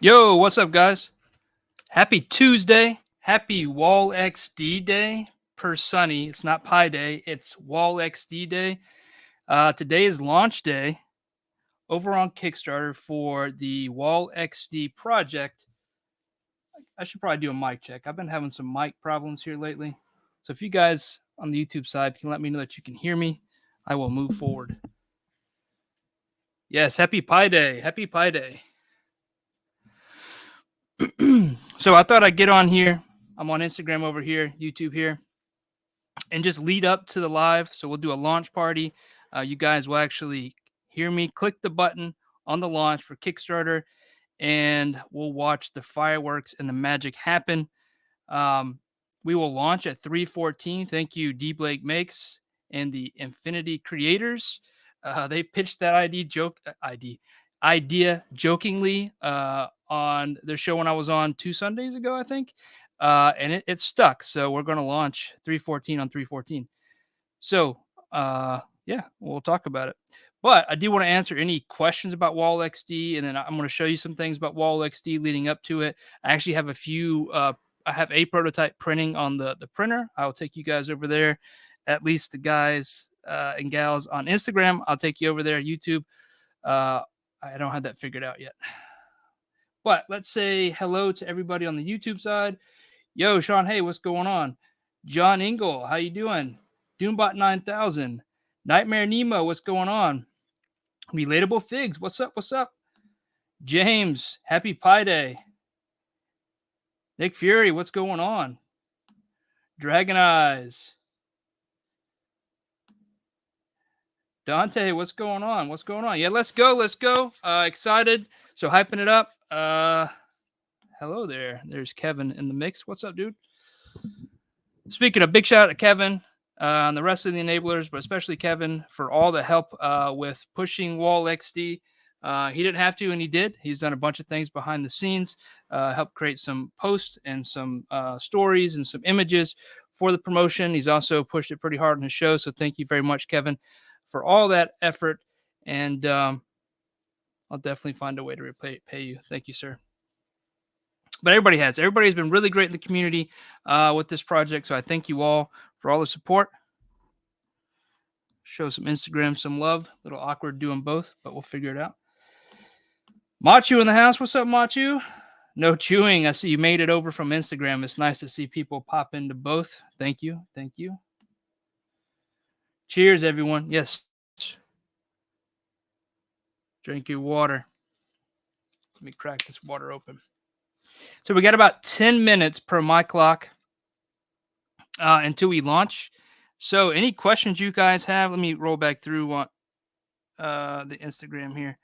Yo, what's up, guys? Happy Tuesday. Happy Wall XD Day per Sunny. It's not Pi Day, it's Wall XD Day. Today is launch day over on Kickstarter for the Wall XD project. I should probably do a mic check. I've been having some mic problems here lately. So if you guys on the YouTube side can let me know that you can hear me, I will move forward. Yes, happy Pi Day. Happy Pi Day. So I thought I'd get on here. I'm on Instagram over here, YouTube here, and just lead up to the live. So we'll do a launch party. You guys will actually hear me click the button on the launch for Kickstarter, and we'll watch the fireworks and the magic happen. We will launch at 3:14. Thank you, Dio-Bolic Makes and the Infinity Creators. They pitched that idea jokingly on their show when I was on 2 Sundays ago, I think. And it stuck. So we're going to launch 3:14 on 3:14. So yeah, we'll talk about it. But I do want to answer any questions about Wall XD, and then I'm going to show you some things about Wall XD leading up to it. I actually have a few. I have a prototype printing on the printer. I'll take you guys over there. At least the guys and gals on Instagram, I'll take you over there. YouTube, I don't have that figured out yet. But let's say hello to everybody on the YouTube side. Yo, Sean, hey, what's going on? John Ingle, how you doing? Doombot 9000. Nightmare Nemo, what's going on? Relatable Figs, what's up? What's up? James, happy Pi Day. Nick Fury, what's going on? Dragon Eyes. Dante, what's going on? What's going on? Yeah, let's go. Let's go. Excited. So hyping it up. Hello there. There's Kevin in the mix. What's up, dude? Speaking of, big shout out to Kevin and the rest of the enablers, but especially Kevin for all the help with pushing Wall XD. He didn't have to, and he did. He's done a bunch of things behind the scenes, helped create some posts and some stories and some images for the promotion. He's also pushed it pretty hard on his show. So thank you very much, Kevin, for all that effort. And I'll definitely find a way to repay you. Thank you, sir. But everybody's been really great in the community with this project. So I thank you all for all the support. Show some Instagram, some love. A little awkward doing both, but we'll figure it out. Machu in the house. What's up, Machu? No chewing. I see you made it over from Instagram. It's nice to see people pop into both. Thank you. Thank you. Cheers, everyone. Yes. Drink your water. Let me crack this water open. So we got about 10 minutes per my clock until we launch. So any questions you guys have, let me roll back through the Instagram here.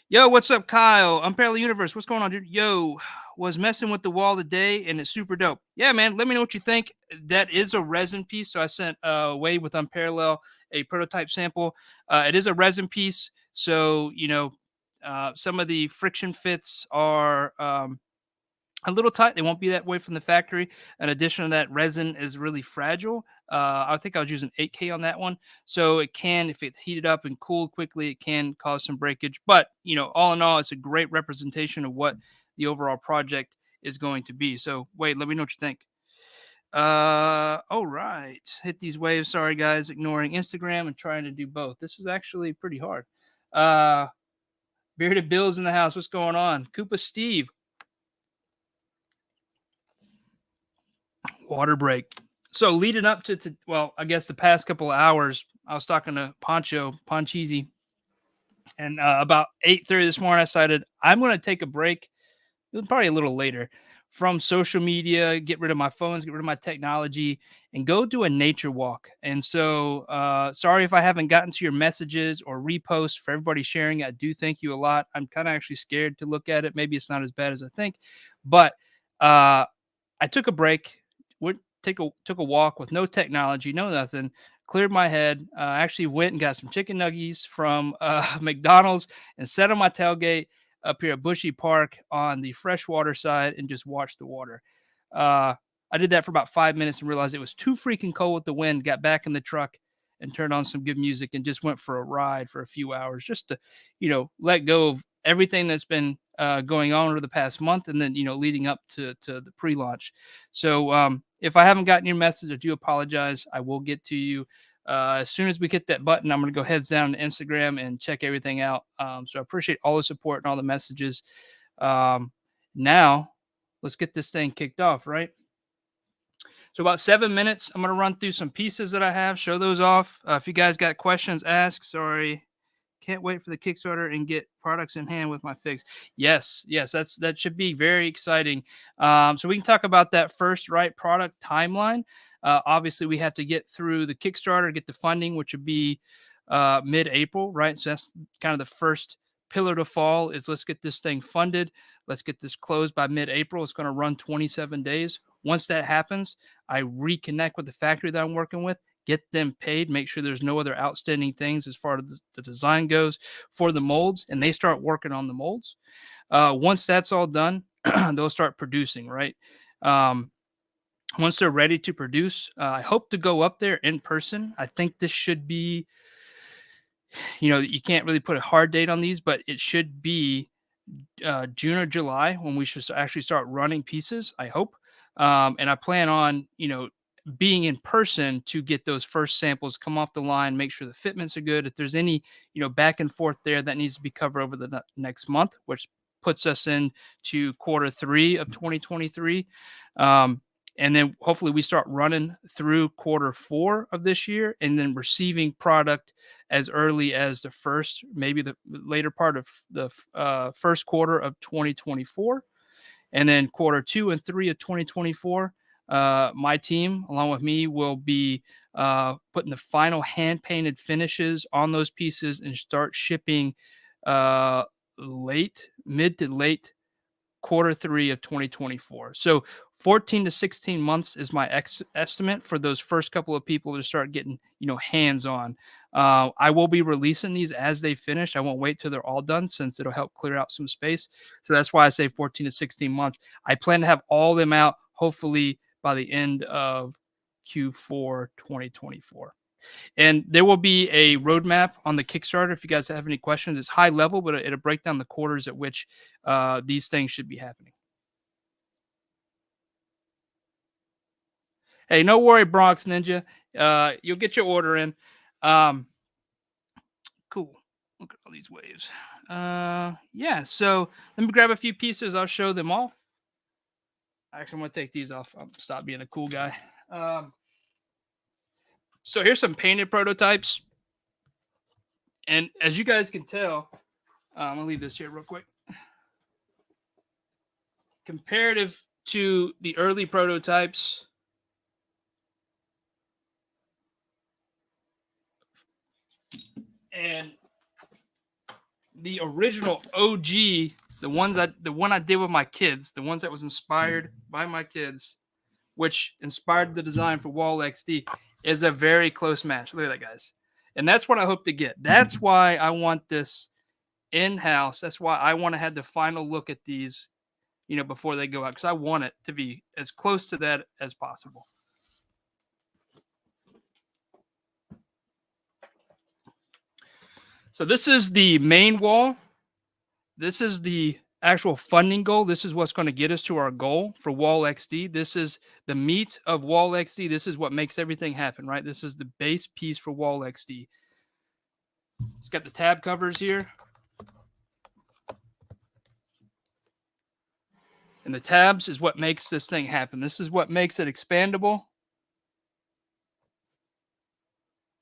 Yo, what's up, Kyle? Unparalleled Universe. What's going on, dude? Yo, was messing with the wall today, and it's super dope. Yeah, man. Let me know what you think. That is a resin piece. So I sent Wade with Unparalleled a prototype sample. It is a resin piece. So, some of the friction fits are a little tight. They won't be that way from the factory. In addition to that, resin is really fragile. I think I was using 8K on that one. So it can, if it's heated up and cooled quickly, it can cause some breakage. But, all in all, it's a great representation of what the overall project is going to be. So wait, let me know what you think. All right. Hit these waves. Sorry, guys. Ignoring Instagram and trying to do both. This was actually pretty hard. Bearded Bill's in the house. What's going on? Koopa Steve. Water break. So leading up to I guess the past couple of hours, I was talking to Poncheezy, and about 8:30 this morning, I decided I'm going to take a break, probably a little later, from social media, get rid of my phones, get rid of my technology, and go do a nature walk. And so, sorry if I haven't gotten to your messages or reposts. For everybody sharing, I do thank you a lot. I'm kind of actually scared to look at it. Maybe it's not as bad as I think, but I took a break. Took a walk with no technology, no nothing. Cleared my head. Actually went and got some chicken nuggies from McDonald's and sat on my tailgate up here at Bushy Park on the freshwater side and just watched the water. I did that for about 5 minutes and realized it was too freaking cold with the wind. Got back in the truck and turned on some good music and just went for a ride for a few hours just to, let go of everything that's been going on over the past month and then, leading up to the pre-launch. So if I haven't gotten your message, I do apologize. I will get to you. As soon as we hit that button, I'm going to go heads down to Instagram and check everything out. So I appreciate all the support and all the messages. Now, let's get this thing kicked off, right? So about 7 minutes, I'm going to run through some pieces that I have, show those off. If you guys got questions, ask. Sorry. Can't wait for the Kickstarter and get products in hand with my figs. Yes, that should be very exciting. So we can talk about that first, right? Product timeline. Obviously, we have to get through the Kickstarter, get the funding, which would be mid-April, right? So that's kind of the first pillar to fall is let's get this thing funded. Let's get this closed by mid-April. It's going to run 27 days. Once that happens, I reconnect with the factory that I'm working with, get them paid, make sure there's no other outstanding things as far as the design goes for the molds, and they start working on the molds. Once that's all done, they'll start producing, right? Once they're ready to produce, I hope to go up there in person. I think this should be, you can't really put a hard date on these, but it should be June or July when we should actually start running pieces, I hope. And I plan on, being in person to get those first samples come off the line, make sure the fitments are good. If there's any, back and forth there, that needs to be covered over the next month, which puts us into Q3 of 2023. And then hopefully we start running through Q4 of this year and then receiving product as early as the first, maybe the later part of the first quarter of 2024. And then quarter 2 and 3 of 2024, my team, along with me, will be putting the final hand painted finishes on those pieces and start shipping uh, mid to late quarter 3 of 2024. So 14 to 16 months is my estimate for those first couple of people to start getting, hands on. I will be releasing these as they finish. I won't wait till they're all done, since it'll help clear out some space. So that's why I say 14 to 16 months. I plan to have all of them out hopefully by the end of Q4 2024. And there will be a roadmap on the Kickstarter. If you guys have any questions, it's high level, but it'll break down the quarters at which these things should be happening. Hey, no worry, Bronx Ninja. You'll get your order in. Cool. Look at all these waves. Yeah, so let me grab a few pieces. I'll show them off. Actually, I'm going to take these off. I'll stop being a cool guy. So here's some painted prototypes. And as you guys can tell, I'm going to leave this here real quick. Comparative to the early prototypes, and the original OG, the one I did with my kids, the ones that was inspired by my kids, which inspired the design for Wall XD, is a very close match. Look at that, guys. And that's what I hope to get. That's why I want this in-house. That's why I want to have the final look at these, before they go out, because I want it to be as close to that as possible. So this is the main wall. This is the actual funding goal. This is what's going to get us to our goal for Wall XD. This is the meat of Wall XD. This is what makes everything happen, right? This is the base piece for Wall XD. It's got the tab covers here. And the tabs is what makes this thing happen. This is what makes it expandable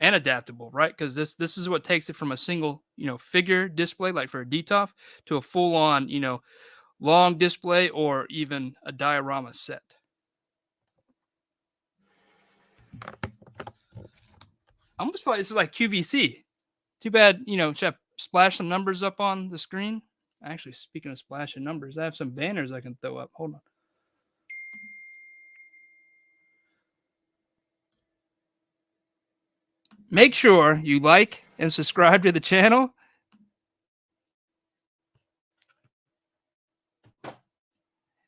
and adaptable, right? Because this is what takes it from a single, figure display, like for a DTOF, to a full-on, long display, or even a diorama set. I almost feel like this is like QVC. Too bad, should I splash some numbers up on the screen? Actually, speaking of splashing numbers, I have some banners I can throw up. Hold on. Make sure you like and subscribe to the channel.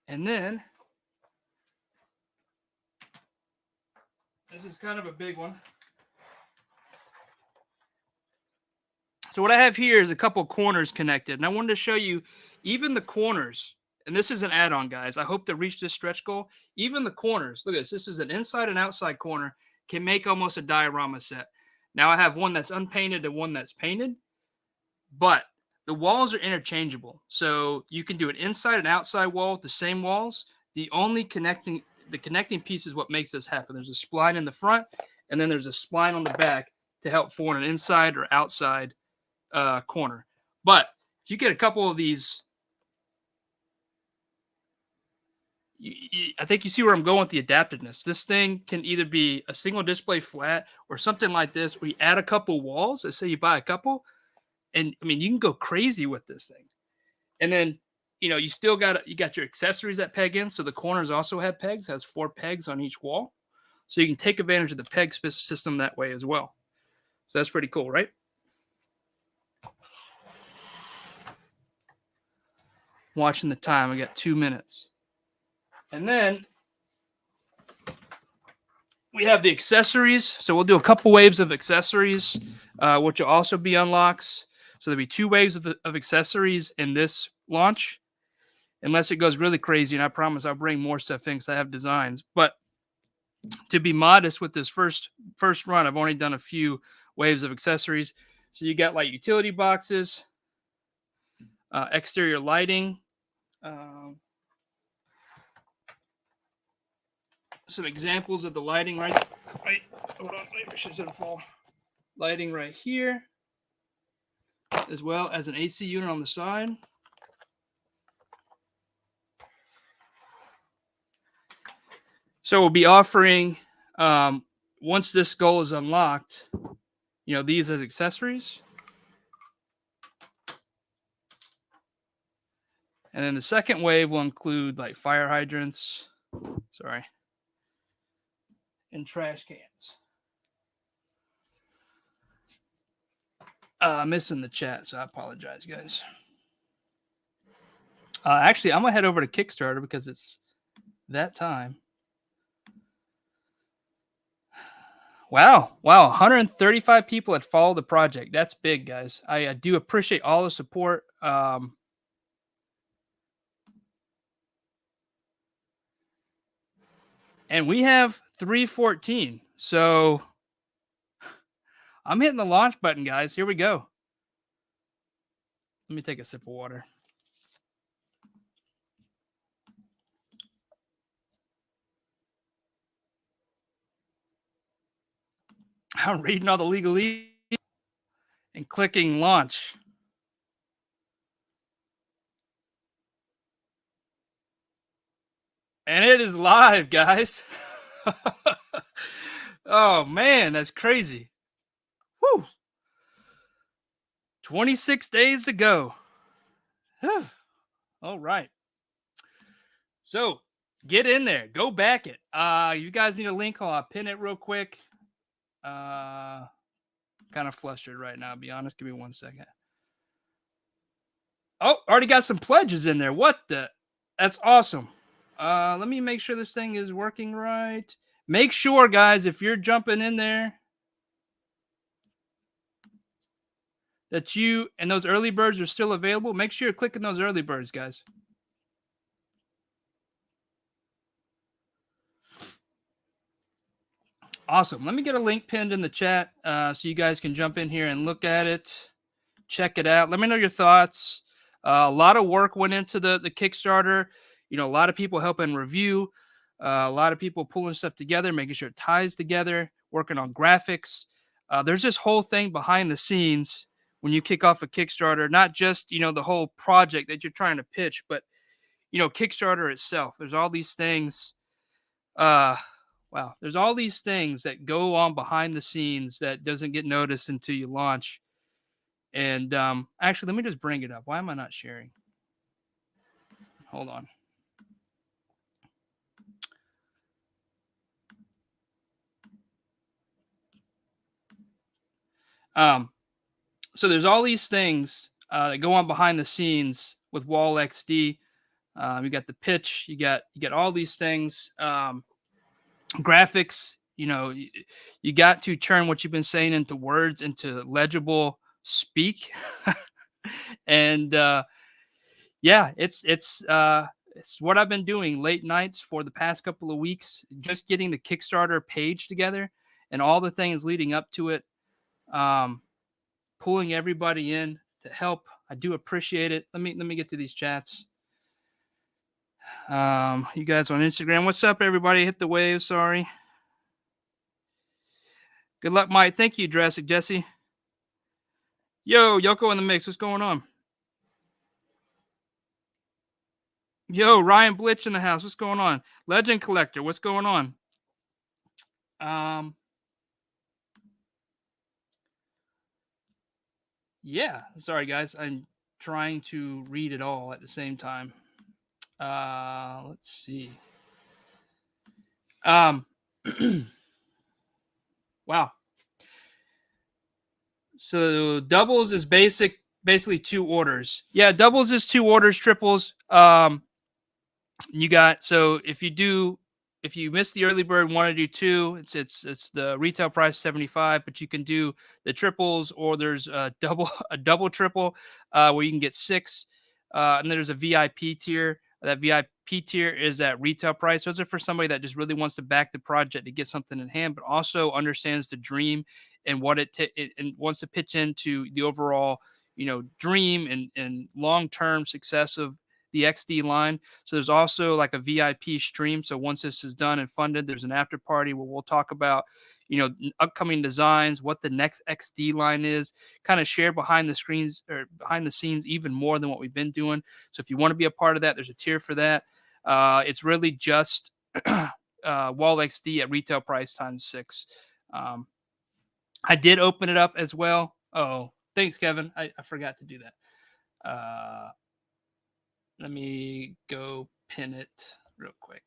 And then, this is kind of a big one. So what I have here is a couple corners connected. And I wanted to show you even the corners. And this is an add-on, guys. I hope to reach this stretch goal. Even the corners. Look at this. This is an inside and outside corner. Can make almost a diorama set. Now I have one that's unpainted and one that's painted. But the walls are interchangeable. So you can do an inside and outside wall with the same walls. The connecting piece is what makes this happen. There's a spline in the front, and then there's a spline on the back to help form an inside or outside corner. But if you get a couple of these, I think you see where I'm going with the adaptiveness. This thing can either be a single display flat or something like this, where you add a couple walls. Let's say you buy a couple, and I mean, you can go crazy with this thing. And then, you still got your accessories that peg in. So the corners also have pegs, has 4 pegs on each wall. So you can take advantage of the peg system that way as well. So that's pretty cool, right? Watching the time, I got 2 minutes. And then we have the accessories. So we'll do a couple waves of accessories, which will also be unlocks. So there'll be 2 waves of accessories in this launch, unless it goes really crazy. And I promise I'll bring more stuff in because I have designs. But to be modest with this first run, I've only done a few waves of accessories. So you got like utility boxes, exterior lighting, some examples of the lighting, right. Hold on, maybe I should fall. lighting right here, as well as an AC unit on the side. So we'll be offering, once this goal is unlocked, these as accessories. And then the second wave will include like fire hydrants, and trash cans. Missing the chat, so I apologize, guys. Actually, I'm gonna head over to Kickstarter because it's that time. Wow, 135 people had followed the project. That's big, guys. I do appreciate all the support. And we have 314. So I'm hitting the launch button, guys. Here we go. Let me take a sip of water. I'm reading all the legalese and clicking launch. And it is live, guys. Oh, man, that's crazy. Whew. 26 days to go. All right. So get in there. Go back it. You guys need a link. I'll pin it real quick. Kind of flustered right now, to be honest. Give me 1 second. Oh, already got some pledges in there. What the? That's awesome. Let me make sure this thing is working right. Make sure, guys, if you're jumping in there, that you and those early birds are still available. Make sure you're clicking those early birds, guys. Awesome. Let me get a link pinned in the chat so you guys can jump in here and look at it. Check it out. Let me know your thoughts. A lot of work went into the Kickstarter. A lot of people helping review. A lot of people pulling stuff together, making sure it ties together, working on graphics. There's this whole thing behind the scenes when you kick off a Kickstarter, not just, the whole project that you're trying to pitch, but, Kickstarter itself. There's all these things. Wow. There's all these things that go on behind the scenes that doesn't get noticed until you launch. And actually, let me just bring it up. Why am I not sharing? Hold on. So there's all these things that go on behind the scenes with Wall XD. You got the pitch. You got all these things. Graphics. You got to turn what you've been saying into words, into legible speak. And yeah, it's what I've been doing late nights for the past couple of weeks, just getting the Kickstarter page together and all the things leading up to it. Pulling everybody in to help. I do appreciate it. Let me get to these chats. You guys on Instagram, what's up, everybody? Hit the wave. Sorry. Good luck, Mike. Thank you, Jurassic Jesse. Yo, Yoko in the mix. What's going on? Yo, Ryan Blitch in the house. What's going on? Legend Collector. What's going on? Yeah. Sorry, guys. I'm trying to read it all at the same time. Let's see. Wow. So doubles is basically 2 orders. Yeah, doubles is 2 orders. Triples, you got, so if you miss the early bird and want to do 2, it's the retail price 75, but you can do the triples, or there's a double triple where you can get 6, and there's a VIP tier. That VIP tier is at retail price. Those are for somebody that just really wants to back the project to get something in hand, but also understands the dream and what it and wants to pitch into the overall, dream and long-term success of the XD line. So there's also like a VIP stream. So once this is done and funded, there's an after party where we'll talk about, upcoming designs, what the next XD line is, kind of share behind the screens or behind the scenes even more than what we've been doing. So if you want to be a part of that, there's a tier for that. It's really just Wall XD at retail price times six. Um, I did open it up as well. Oh, thanks, Kevin. I forgot to do that. Let me go pin it real quick.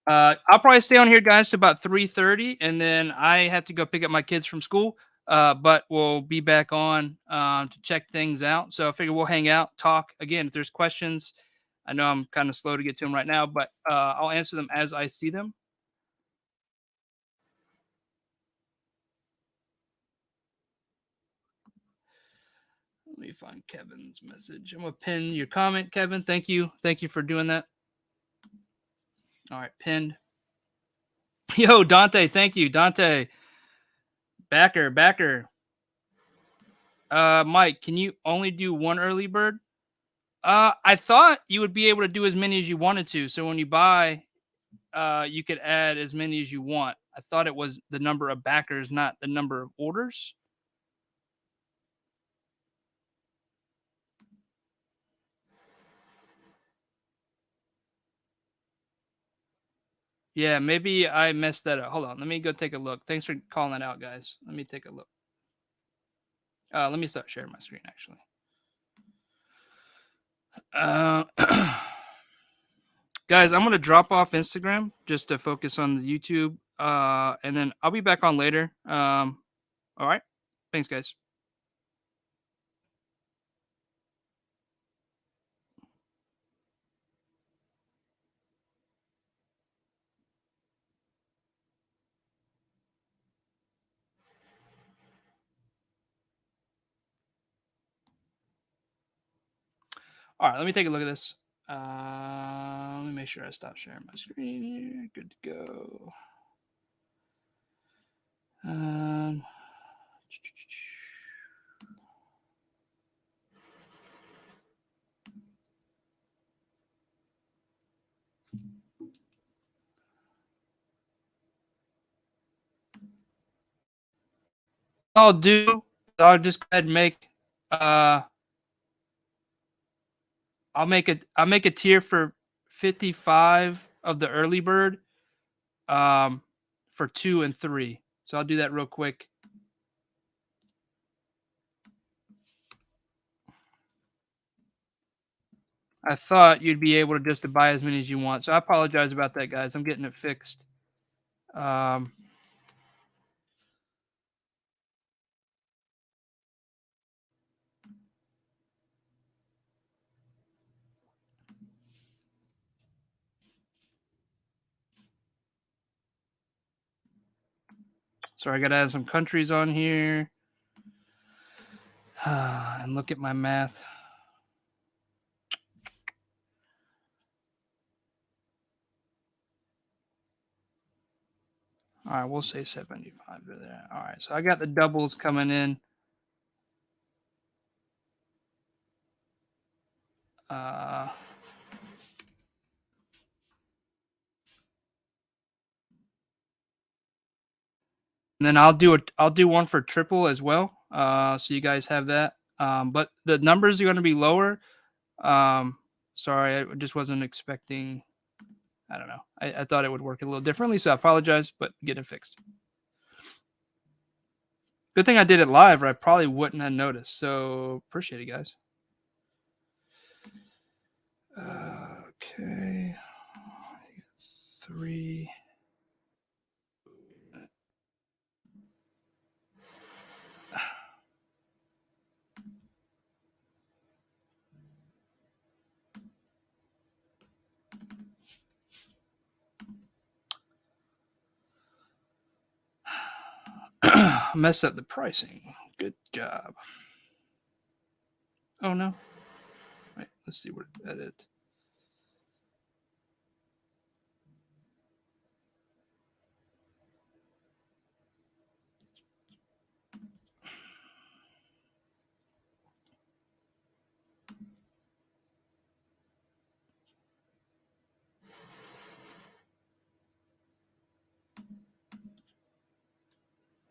I'll probably stay on here, guys, to about 3:30, and then I have to go pick up my kids from school. But we'll be back on to check things out. So I figure we'll hang out, talk again. If there's questions, I know I'm kind of slow to get to them right now, but I'll answer them as I see them. Let me find Kevin's message. I'm gonna pin your comment, Kevin. Thank you for doing that. All right, pinned. Yo, Dante, thank you, Dante. Backer. Mike, can you only do one early bird? I thought you would be able to do as many as you wanted to. So when you buy, you could add as many as you want. I thought it was the number of backers, not the number of orders. Yeah, maybe I messed that up. Hold on, let me go take a look. Thanks for calling that out, guys. Let me take a look. Let me start sharing my screen actually. Uh, guys, I'm gonna drop off Instagram just to focus on the YouTube, and then I'll be back on later. All right, thanks, guys. All right, let me take a look at this. Let me make sure I stop sharing my screen here. Good to go. Um, I'll do. I'll just go ahead and make. Uh, I'll make a tier for 55 of the early bird. For 2 and 3. So I'll do that real quick. I thought you'd be able to just to buy as many as you want. So I apologize about that, guys. I'm getting it fixed. Um, sorry, I got to add some countries on here. And look at my math. All right, we'll say 75 to that. All right, so I got the doubles coming in. Uh, and then I'll do one for triple as well. So you guys have that. But the numbers are going to be lower. Sorry, I just wasn't expecting. I don't know. I thought it would work a little differently, so I apologize, but get it fixed. Good thing I did it live, or I probably wouldn't have noticed. So appreciate it, guys. Okay, 3. Mess up the pricing. Good job. Oh no. Wait, let's see where to edit.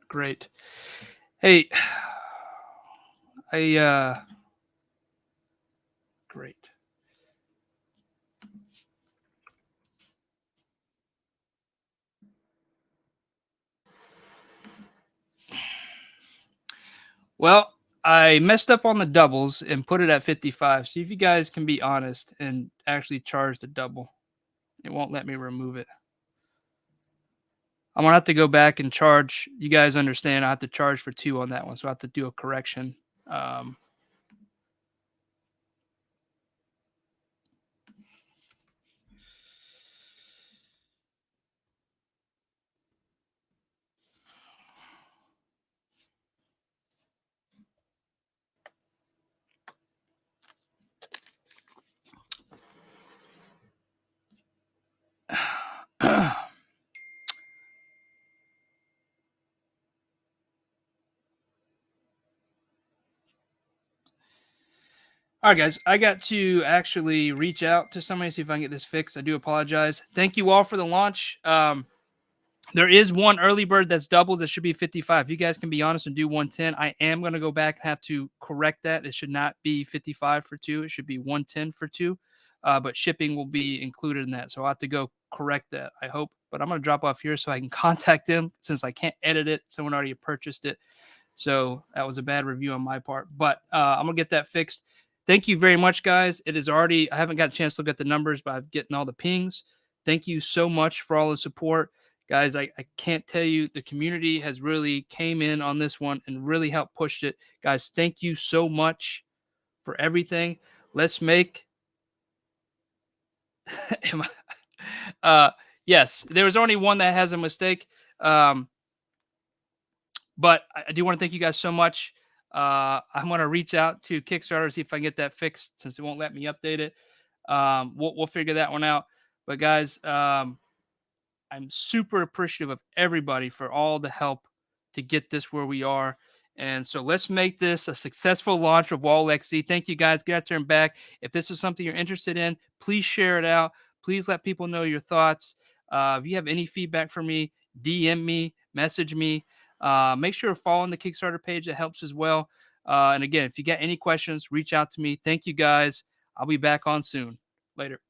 Great. Hey, I great. Well, I messed up on the doubles and put it at 55. See if you guys can be honest and actually charge the double. It won't let me remove it. I'm gonna have to go back and charge. You guys understand? I have to charge for two on that one, so I have to do a correction. Um, all right, guys. I got to actually reach out to somebody see if I can get this fixed. I do apologize. Thank you all for the launch. There is one early bird that's doubles. That should be 55. If you guys can be honest and do 110, I am going to go back and have to correct that. It should not be 55 for two. It should be 110 for two. But shipping will be included in that. So I'll have to go correct that, I hope. But I'm going to drop off here so I can contact them since I can't edit it. Someone already purchased it. So that was a bad review on my part. But I'm going to get that fixed. Thank you very much, guys. It is already, I haven't got a chance to look at the numbers, but I'm getting all the pings. Thank you so much for all the support. Guys, I can't tell you, the community has really came in on this one and really helped push it. Guys, thank you so much for everything. Let's make yes, there was only one that has a mistake. But I do want to thank you guys so much. I'm going to reach out to Kickstarter, see if I can get that fixed since it won't let me update it. We'll figure that one out. But guys, I'm super appreciative of everybody for all the help to get this where we are. And so let's make this a successful launch of Wall XC. Thank you guys. Get out there and back. If this is something you're interested in, please share it out. Please let people know your thoughts. If you have any feedback for me, DM me, message me. Make sure to follow on the Kickstarter page. That helps as well. And again, if you got any questions, reach out to me. Thank you guys. I'll be back on soon. Later.